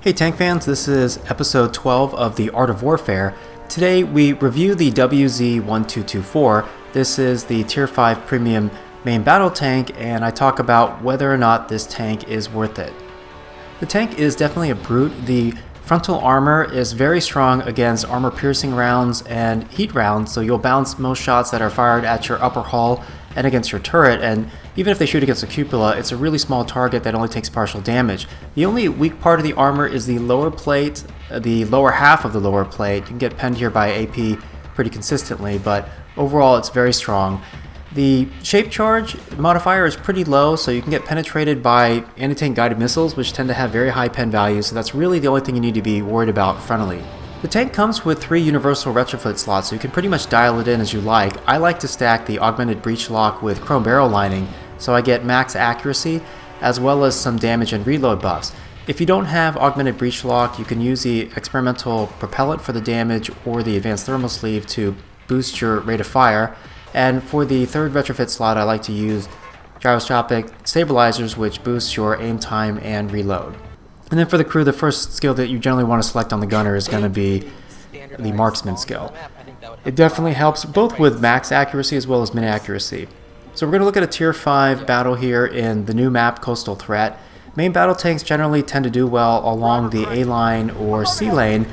Hey tank fans, this is episode 12 of The Art of Warfare. Today we review the WZ-1224. This is the tier 5 premium main battle tank, and I talk about whether or not this tank is worth it. The tank is definitely a brute. The frontal armor is very strong against armor piercing rounds and heat rounds, so you'll bounce most shots that are fired at your upper hull and against your turret, and even if they shoot against the cupola, it's a really small target that only takes partial damage. The only weak part of the armor is the lower plate, the lower half of the lower plate. You can get penned here by AP pretty consistently, but overall it's very strong. The shape charge modifier is pretty low, so you can get penetrated by anti-tank guided missiles, which tend to have very high pen values, so that's really the only thing you need to be worried about frontally. The tank comes with 3 universal retrofit slots, so you can pretty much dial it in as you like. I like to stack the augmented breech lock with chrome barrel lining, so I get max accuracy as well as some damage and reload buffs. If you don't have augmented breech lock, you can use the experimental propellant for the damage or the advanced thermal sleeve to boost your rate of fire. And for the 3rd retrofit slot, I like to use gyroscopic stabilizers, which boosts your aim time and reload. And then for the crew, the first skill that you generally want to select on the gunner is going to be the marksman skill. It definitely helps both with max accuracy as well as min accuracy. So we're going to look at a tier 5 battle here in the new map, Coastal Threat. Main battle tanks generally tend to do well along the A line or C lane.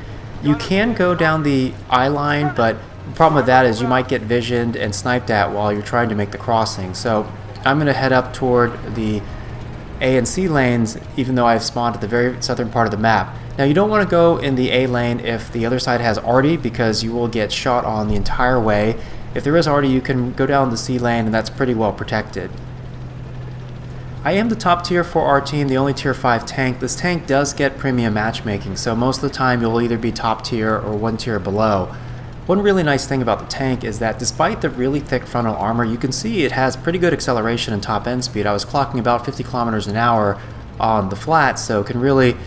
You can go down the I line, but the problem with that is you might get visioned and sniped at while you're trying to make the crossing. So I'm going to head up toward the A and C lanes, even though I've spawned at the very southern part of the map. Now you don't want to go in the A lane if the other side has arty, because you will get shot on the entire way. If there is arty, you can go down the C lane, and that's pretty well protected. I am the top tier for our team, the only tier 5 tank. This tank does get premium matchmaking, so most of the time you'll either be top tier or 1 tier below. One really nice thing about the tank is that despite the really thick frontal armor, you can see it has pretty good acceleration and top end speed. I was clocking about 50 kilometers an hour on the flat, so it can really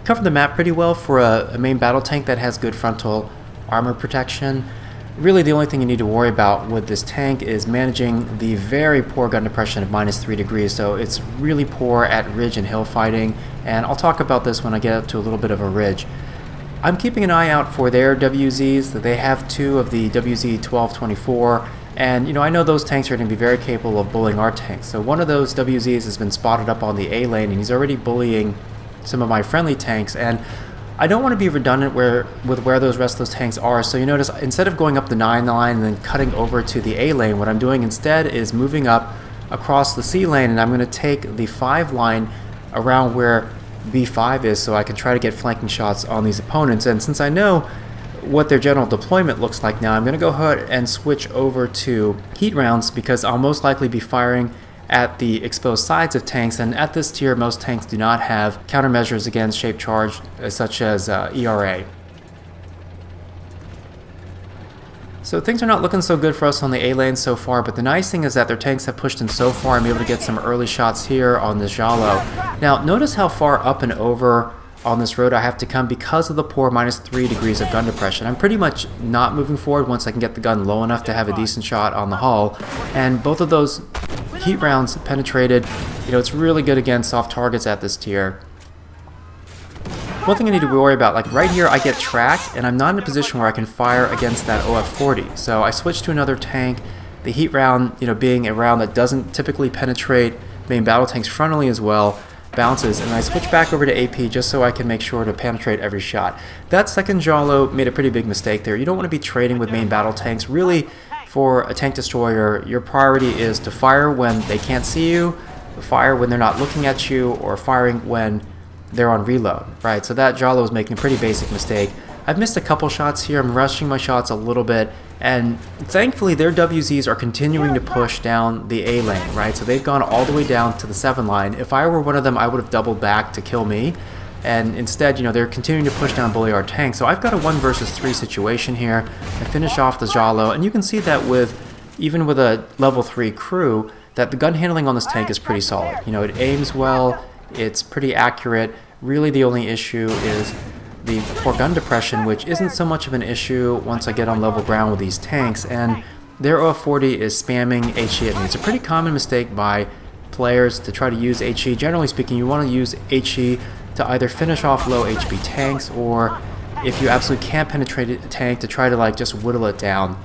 cover the map pretty well for a main battle tank that has good frontal armor protection. Really the only thing you need to worry about with this tank is managing the very poor gun depression of -3 degrees, so it's really poor at ridge and hill fighting, and I'll talk about this when I get up to a little bit of a ridge. I'm keeping an eye out for their WZs. They have 2 of the WZ-1224, and I know those tanks are going to be very capable of bullying our tanks. So one of those WZs has been spotted up on the A lane, and he's already bullying some of my friendly tanks, and I don't want to be redundant with where those rest of those tanks are. So you notice instead of going up the 9 line and then cutting over to the A lane, what I'm doing instead is moving up across the C lane, and I'm going to take the 5 line around where B5 is, so I can try to get flanking shots on these opponents. And since I know what their general deployment looks like now, I'm going to go ahead and switch over to heat rounds, because I'll most likely be firing at the exposed sides of tanks, and at this tier most tanks do not have countermeasures against shape charge such as ERA. So things are not looking so good for us on the A lane so far, but the nice thing is that their tanks have pushed in so far. I'm able to get some early shots here on this Jalo. Now notice how far up and over on this road I have to come because of the poor -3 degrees of gun depression. I'm pretty much not moving forward once I can get the gun low enough to have a decent shot on the hull, and both of those heat rounds penetrated. It's really good against soft targets at this tier. One thing I need to worry about, like right here I get tracked and I'm not in a position where I can fire against that OF-40. So I switched to another tank. The heat round, being a round that doesn't typically penetrate main battle tanks frontally as well, bounces, and I switch back over to AP just so I can make sure to penetrate every shot. That second Jalo made a pretty big mistake there. You don't want to be trading with main battle tanks. Really, for a tank destroyer, your priority is to fire when they can't see you, fire when they're not looking at you, or firing when they're on reload, right? So that Jalo was making a pretty basic mistake. I've missed a couple shots here. I'm rushing my shots a little bit, and thankfully their WZs are continuing to push down the A lane, right? So they've gone all the way down to the 7 line. If I were one of them, I would have doubled back to kill me, and instead, they're continuing to push down bully our tank. So I've got a 1 versus 3 situation here. I finish off the Jalo, and you can see that even with a level 3 crew, that the gun handling on this tank is pretty solid. It aims well, it's pretty accurate. Really the only issue is the poor gun depression, which isn't so much of an issue once I get on level ground with these tanks, and their OF-40 is spamming HE at me. It's a pretty common mistake by players to try to use HE. Generally speaking, you want to use HE to either finish off low HP tanks, or if you absolutely can't penetrate a tank, to try to like just whittle it down.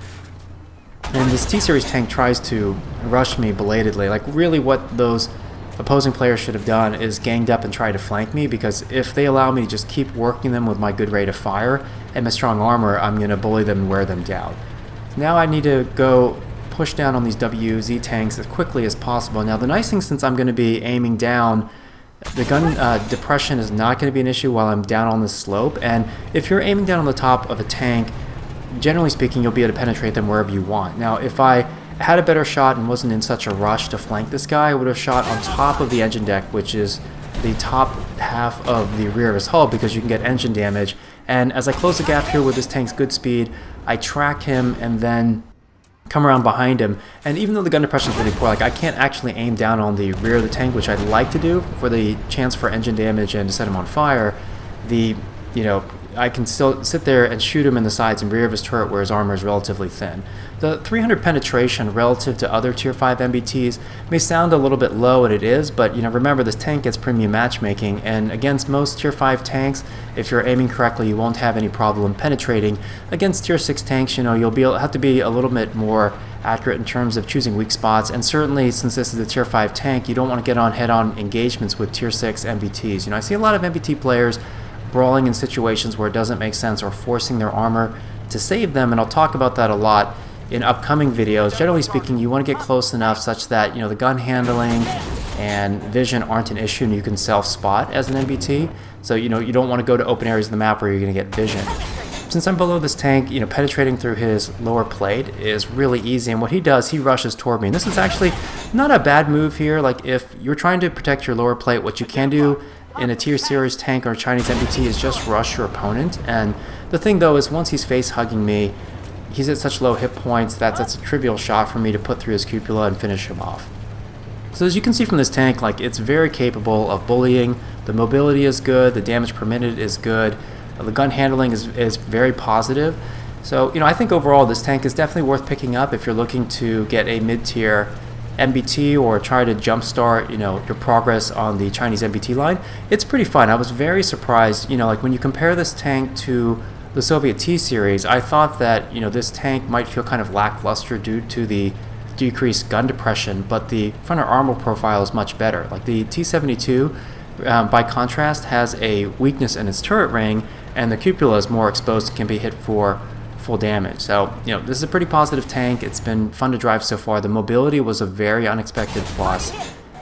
And this T-Series tank tries to rush me belatedly. Like really what those opposing players should have done is ganged up and tried to flank me, because if they allow me to just keep working them with my good rate of fire and my strong armor, I'm going to bully them and wear them down. Now I need to go push down on these WZ tanks as quickly as possible. Now the nice thing, since I'm going to be aiming down, the gun depression is not going to be an issue while I'm down on this slope, and if you're aiming down on the top of a tank, generally speaking, you'll be able to penetrate them wherever you want. Now if I had a better shot and wasn't in such a rush to flank this guy, I would have shot on top of the engine deck, which is the top half of the rear of his hull, because you can get engine damage. And as I close the gap here with this tank's good speed, I track him and then come around behind him, and even though the gun depression is really poor, like I can't actually aim down on the rear of the tank, which I'd like to do for the chance for engine damage and to set him on fire. I can still sit there and shoot him in the sides and rear of his turret where his armor is relatively thin. The 300 penetration relative to other tier 5 MBTs may sound a little bit low, and it is, but remember, this tank gets premium matchmaking, and against most tier 5 tanks, if you're aiming correctly, you won't have any problem penetrating. Against tier 6 tanks, you'll have to be a little bit more accurate in terms of choosing weak spots, and certainly since this is a tier 5 tank, you don't want to get on head-on engagements with tier 6 MBTs. I see a lot of MBT players brawling in situations where it doesn't make sense, or forcing their armor to save them, and I'll talk about that a lot in upcoming videos. Generally speaking, you want to get close enough such that the gun handling and vision aren't an issue, and you can self-spot as an MBT. So you don't want to go to open areas of the map where you're going to get vision. Since I'm below this tank, penetrating through his lower plate is really easy, and what he does, he rushes toward me. And this is actually not a bad move here. Like if you're trying to protect your lower plate, what you can do in a tier series tank or a Chinese MBT is just rush your opponent. And the thing though is, once he's face hugging me, he's at such low hit points that that's a trivial shot for me to put through his cupola and finish him off. So as you can see from this tank, like it's very capable of bullying. The mobility is good, the damage per minute is good, the gun handling is very positive. So I think overall this tank is definitely worth picking up if you're looking to get a mid-tier MBT or try to jumpstart your progress on the Chinese MBT line. It's pretty fun. I was very surprised, like when you compare this tank to the Soviet T-Series, I thought that this tank might feel kind of lackluster due to the decreased gun depression, but the frontal armor profile is much better. Like the T-72 by contrast has a weakness in its turret ring, and the cupola is more exposed and can be hit for full damage. So this is a pretty positive tank. It's been fun to drive so far. The mobility was a very unexpected plus,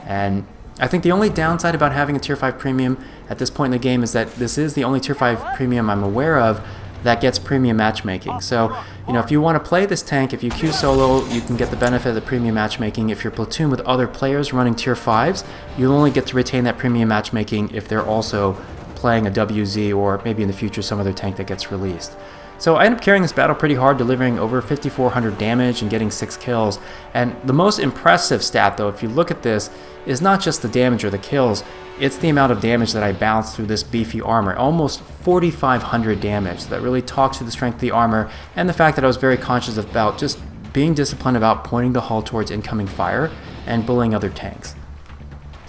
and I think the only downside about having a tier 5 premium at this point in the game is that this is the only tier 5 premium I'm aware of that gets premium matchmaking. So if you want to play this tank, if you queue solo, you can get the benefit of the premium matchmaking. If you're platoon with other players running tier 5s, you'll only get to retain that premium matchmaking if they're also playing a WZ, or maybe in the future some other tank that gets released. So I ended up carrying this battle pretty hard, delivering over 5,400 damage and getting 6 kills. And the most impressive stat though, if you look at this, is not just the damage or the kills, it's the amount of damage that I bounced through this Beefy Armor. Almost 4,500 damage. That really talks to the strength of the armor, and the fact that I was very conscious about just being disciplined about pointing the hull towards incoming fire and bullying other tanks.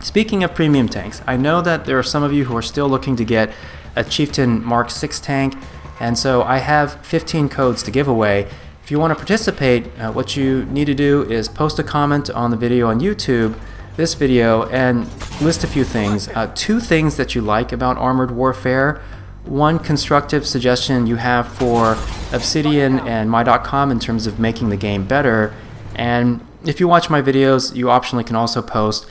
Speaking of premium tanks, I know that there are some of you who are still looking to get a Chieftain Mark 6 tank, and so I have 15 codes to give away. If you want to participate, what you need to do is post a comment on the video on YouTube, this video, and list a few things. 2 things that you like about Armored Warfare, 1 constructive suggestion you have for Obsidian and my.com in terms of making the game better, and if you watch my videos, you optionally can also post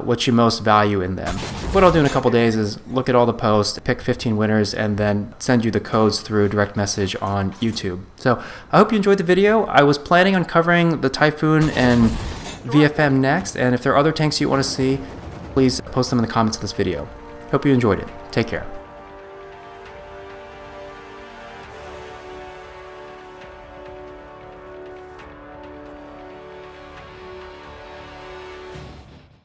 what you most value in them. What I'll do in a couple days is look at all the posts, pick 15 winners, and then send you the codes through direct message on YouTube. So I hope you enjoyed the video. I was planning on covering the Typhoon and VFM next, and if there are other tanks you want to see, please post them in the comments of this video. Hope you enjoyed it. Take care.